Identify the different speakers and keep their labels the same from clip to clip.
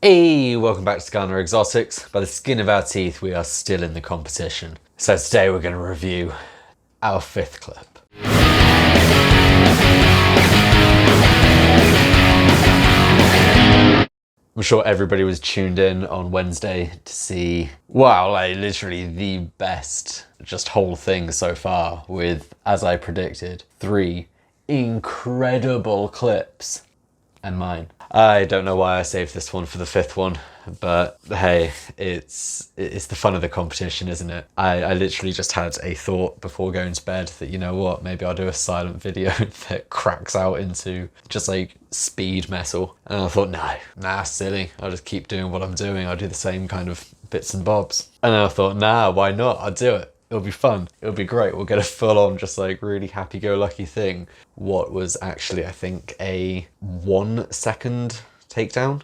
Speaker 1: Hey, welcome back to Ghana Exotics. By the skin of our teeth, we are still in the competition. So today we're going to review our fifth clip. I'm sure everybody was tuned in on Wednesday to see, wow, like literally the best just whole thing so far with, as I predicted, 3 incredible clips and mine. I don't know why I saved this one for the fifth one, but hey, it's the fun of the competition, isn't it? I literally just had a thought before going to bed that, you know what, maybe I'll do a silent video that cracks out into just like speed metal. And I thought, nah, silly. I'll just keep doing what I'm doing. I'll do the same kind of bits and bobs. And then I thought, nah, why not? I'll do it. It'll be fun. It'll be great. We'll get a full-on, just like really happy-go-lucky thing. What was actually, I think, a 1 second takedown.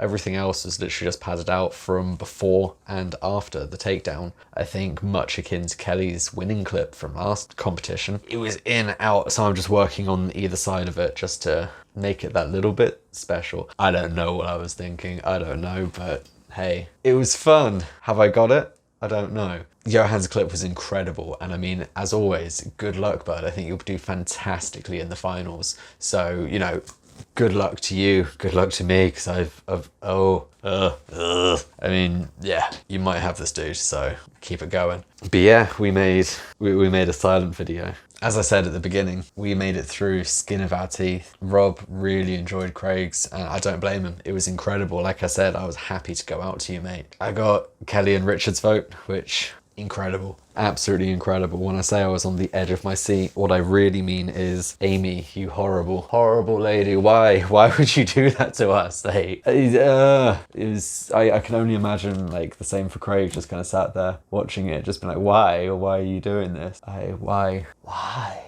Speaker 1: Everything else was literally just padded out from before and after the takedown. I think much akin to Kelly's winning clip from last competition. It was in, out, so I'm just working on either side of it just to make it that little bit special. I don't know what I was thinking. I don't know, but hey, it was fun. Have I got it? I don't know. Johan's clip was incredible, and I mean, as always, good luck, bud. I think you'll do fantastically in the finals. So, you know, good luck to you, good luck to me, because I mean, yeah, you might have this, dude, so keep it going. But yeah, we made a silent video. As I said at the beginning, we made it through skin of our teeth. Rob really enjoyed Craig's, and I don't blame him. It was incredible. Like I said, I was happy to go out to you, mate. I got Kelly and Richard's vote, which, incredible. Absolutely incredible. When I say I was on the edge of my seat, what I really mean is, Amy, you horrible, horrible lady. Why would you do that to us? Like, I can only imagine like the same for Craig, just kind of sat there watching it, just been like, why are you doing this? Why?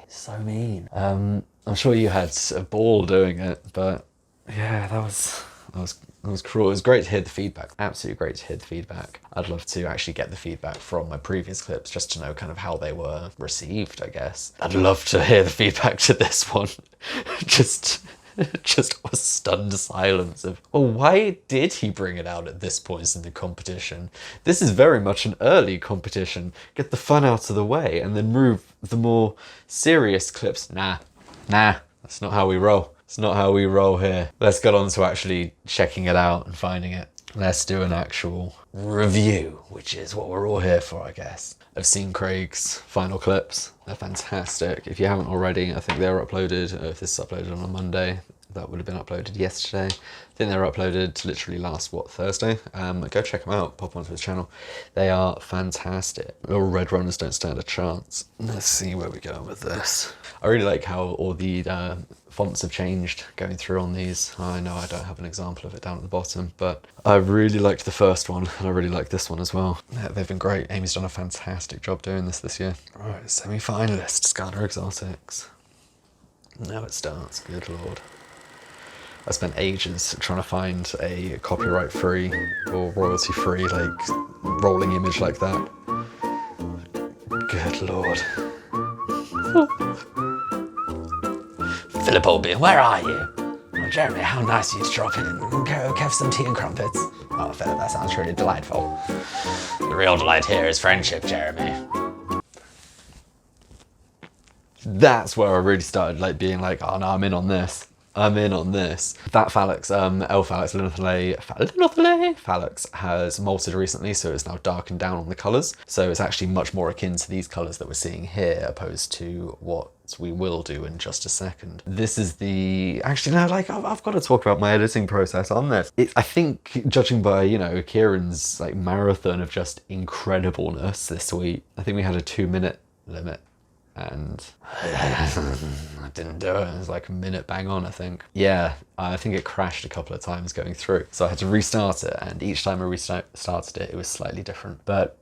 Speaker 1: So mean. I'm sure you had a ball doing it, but yeah, that was cruel. It was great to hear the feedback. Absolutely great to hear the feedback. I'd love to actually get the feedback from my previous clips just to know kind of how they were received, I guess. I'd love to hear the feedback to this one. just a stunned silence of, oh, why did he bring it out at this point in the competition? This is very much an early competition. Get the fun out of the way and then move the more serious clips. Nah, that's not how we roll. It's not how we roll here. Let's get on to actually checking it out and finding it. Let's do an actual review, which is what we're all here for, I guess. I've seen Craig's final clips. They're fantastic. If you haven't already, I think they were uploaded, if this is uploaded on a Monday, that would have been uploaded yesterday. I think they were uploaded literally last, Thursday? Go check them out, pop onto his channel. They are fantastic. Little red runners don't stand a chance. Let's see where we go with this. I really like how all the fonts have changed going through on these. I know I don't have an example of it down at the bottom, but I really liked the first one, and I really like this one as well. Yeah, they've been great. Amy's done a fantastic job doing this year. Right, semi-finalists, Ghana Exotics. Now it starts, good lord. I spent ages trying to find a copyright-free or royalty-free, like, rolling image like that. Good lord. Philip Oldby, where are you? Oh, Jeremy, how nice of you to drop in and go have some tea and crumpets. Oh, Philip, that sounds really delightful. The real delight here is friendship, Jeremy. That's where I really started like being like, oh no, I'm in on this. I'm in on this. That Phallix, L-Phallix, Phallix has molted recently, so it's now darkened down on the colours. So it's actually much more akin to these colours that we're seeing here, opposed to what we will do in just a second. This is the, actually no, like I've got to talk about my editing process on this. I think, judging by, you know, Kieran's like marathon of just incredibleness this week, I think we had a 2-minute limit. And I didn't do it. It was like a minute bang on, I think. Yeah, I think it crashed a couple of times going through. So I had to restart it, and each time I restarted it, it was slightly different. But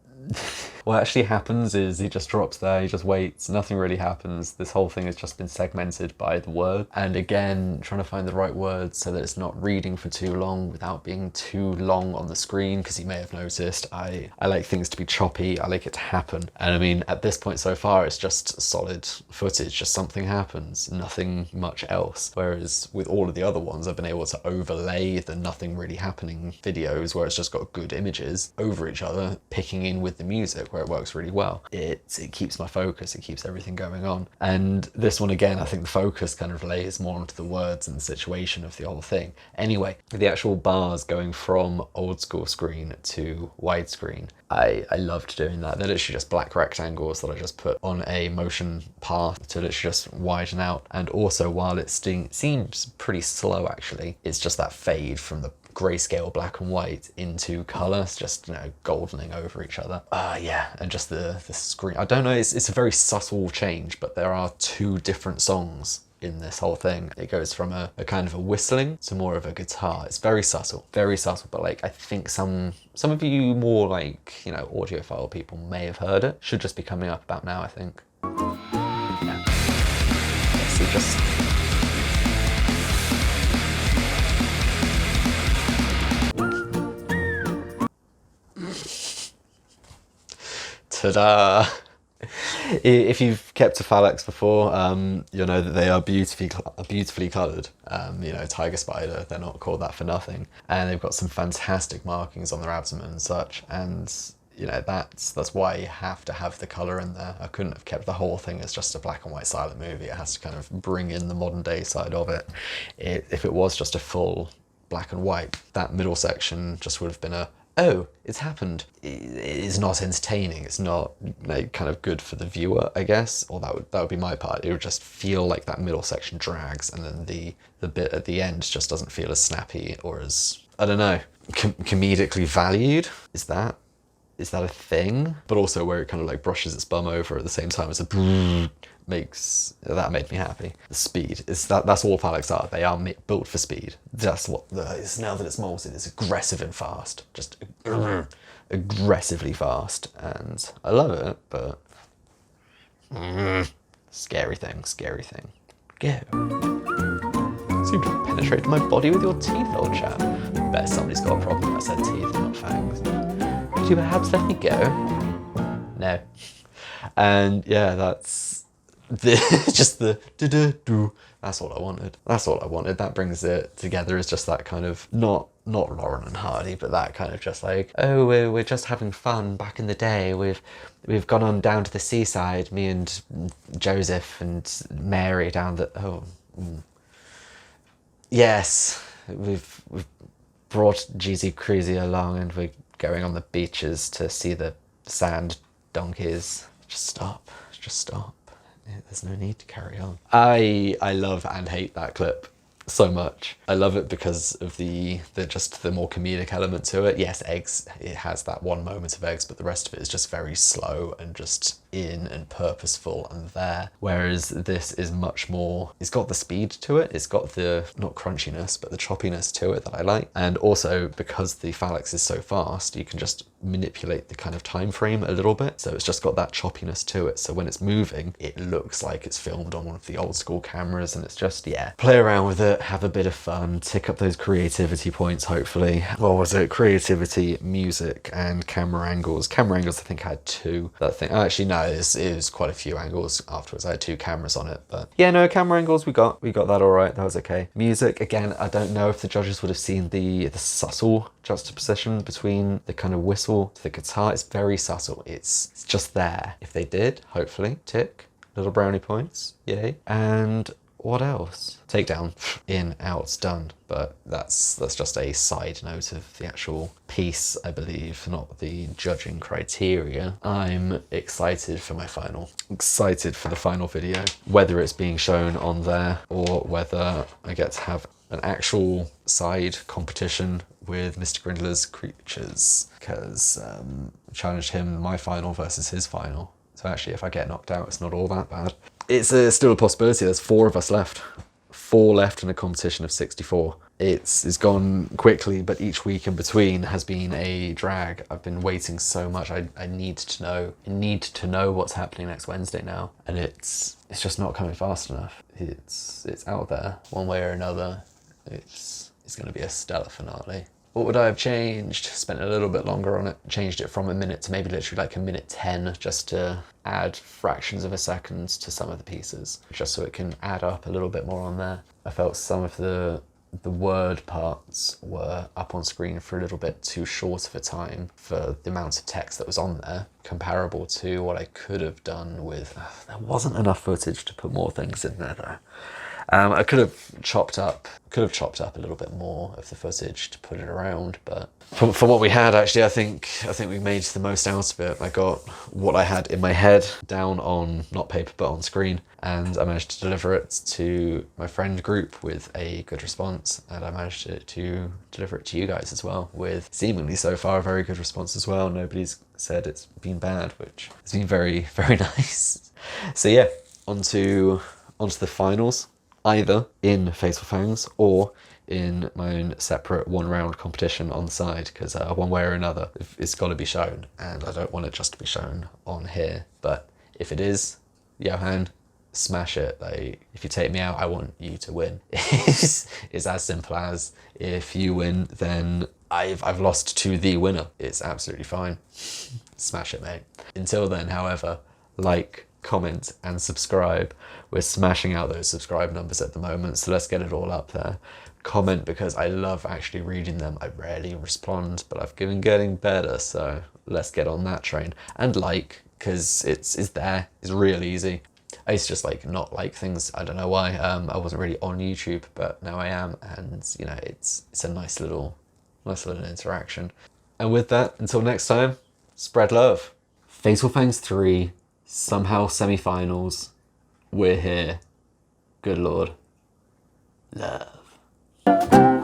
Speaker 1: What actually happens is he just drops there, he just waits, nothing really happens. This whole thing has just been segmented by the word. And again, trying to find the right words so that it's not reading for too long without being too long on the screen, because you may have noticed I like things to be choppy, I like it to happen. And I mean, at this point so far, it's just solid footage, just something happens, nothing much else. Whereas with all of the other ones, I've been able to overlay the nothing really happening videos where it's just got good images over each other, picking in with the music where it works really well. It keeps my focus, it keeps everything going on. And this one again, I think the focus kind of lays more onto the words and the situation of the whole thing. Anyway, the actual bars going from old school screen to widescreen, I loved doing that. They're literally just black rectangles that I just put on a motion path to literally just widen out. And also, while it seems pretty slow actually, it's just that fade from the grayscale black and white into colour, it's just, you know, goldening over each other. Yeah, and just the screen. I don't know, it's a very subtle change, but there are two different songs in this whole thing. It goes from a kind of a whistling to more of a guitar. It's very subtle, but like, I think some of you more like, you know, audiophile people may have heard it. Should just be coming up about now, I think. Yeah. So just... Ta-da! If you've kept to Phalax before, you'll know that they are beautifully coloured. You know, tiger spider, they're not called that for nothing. And they've got some fantastic markings on their abdomen and such. And, you know, that's why you have to have the colour in there. I couldn't have kept the whole thing as just a black and white silent movie. It has to kind of bring in the modern day side of it. If it was just a full black and white, that middle section just would have been a, oh, it's happened. It's not entertaining. It's not, you know, kind of good for the viewer, I guess. Or that would be my part. It would just feel like that middle section drags, and then the bit at the end just doesn't feel as snappy or as, I don't know, comedically valued. Is that a thing? But also where it kind of like brushes its bum over at the same time as a that made me happy. The speed that's all Phalax are. They are built for speed. That's what it's, now that it's molted, it's aggressive and fast, just aggressively fast, and I love it. But scary thing. Go. Seem to have penetrated my body with your teeth, old chap. Bet somebody's got a problem. I said teeth, not fangs. Could you perhaps let me go? No. And yeah, that's just the do. That's all I wanted. That brings it together as just that kind of not Lauren and Hardy, but that kind of just like, oh, we're just having fun. Back in the day, we've gone on down to the seaside, me and Joseph and Mary down the yes, we've brought Jeezy Crazy along, and we're going on the beaches to see the sand donkeys. Just stop. There's no need to carry on. I love and hate that clip so much. I love it because of the more comedic element to it. Yes, eggs, it has that one moment of eggs, but the rest of it is just very slow and just in and purposeful and there. Whereas this is much more, it's got the speed to it, it's got the, not crunchiness, but the choppiness to it that I like. And also because the Phalax is so fast, you can just manipulate the kind of time frame a little bit. So it's just got that choppiness to it. So when it's moving, it looks like it's filmed on one of the old school cameras, and it's just, yeah, play around with it, have a bit of fun, tick up those creativity points, hopefully. What was it? Creativity, music, and camera angles. Camera angles, I think I had two. That thing, oh, actually no, it was quite a few angles afterwards. I had two cameras on it, but yeah, no, camera angles, we got that all right. That was okay. Music, again, I don't know if the judges would have seen the subtle juxtaposition between the kind of whistle to the guitar. It's very subtle. It's just there. If they did, hopefully, tick, little brownie points, yay. And what else? Takedown, in, out, done. But that's just a side note of the actual piece, I believe, not the judging criteria. I'm excited for my final. Excited for the final video. Whether it's being shown on there or whether I get to have an actual side competition with Mr. Grindler's Creatures, because I challenged him my final versus his final. So actually, if I get knocked out, it's not all that bad. It's still a possibility. There's 4 of us left. 4 left in a competition of 64. It's gone quickly, but each week in between has been a drag. I've been waiting so much. I need to know what's happening next Wednesday now, and it's just not coming fast enough. It's out there one way or another. It's going to be a stellar finale. What would I have changed? Spent a little bit longer on it. Changed it from a minute to maybe literally like a minute 10, just to add fractions of a second to some of the pieces, just so it can add up a little bit more on there. I felt some of the word parts were up on screen for a little bit too short of a time for the amount of text that was on there, comparable to what I could have done with... There wasn't enough footage to put more things in there though. I could have chopped up a little bit more of the footage to put it around, but for what we had, actually, I think we made the most out of it. I got what I had in my head down on, not paper, but on screen, and I managed to deliver it to my friend group with a good response, and I managed to deliver it to you guys as well with seemingly so far a very good response as well. Nobody's said it's been bad, which has been very, very nice. So yeah, onto the finals. Either in Fatal Fangs or in my own separate 1-round competition on the side, because one way or another it's got to be shown, and I don't want it just to be shown on here. But if it is, Johan, smash it. Like, if you take me out, I want you to win. It's as simple as, if you win, then I've lost to the winner. It's absolutely fine. Smash it, mate. Until then, however, like, comment and subscribe. We're smashing out those subscribe numbers at the moment, so let's get it all up there. Comment, because I love actually reading them. I rarely respond, but I've been getting better, so let's get on that train. And like, because it's there. It's real easy. I used to just like not like things. I don't know why. I wasn't really on YouTube, but now I am, and you know, it's a nice little interaction. And with that, until next time, spread love. Fatal Fangs 3, somehow semi-finals. We're here. Good Lord. Love.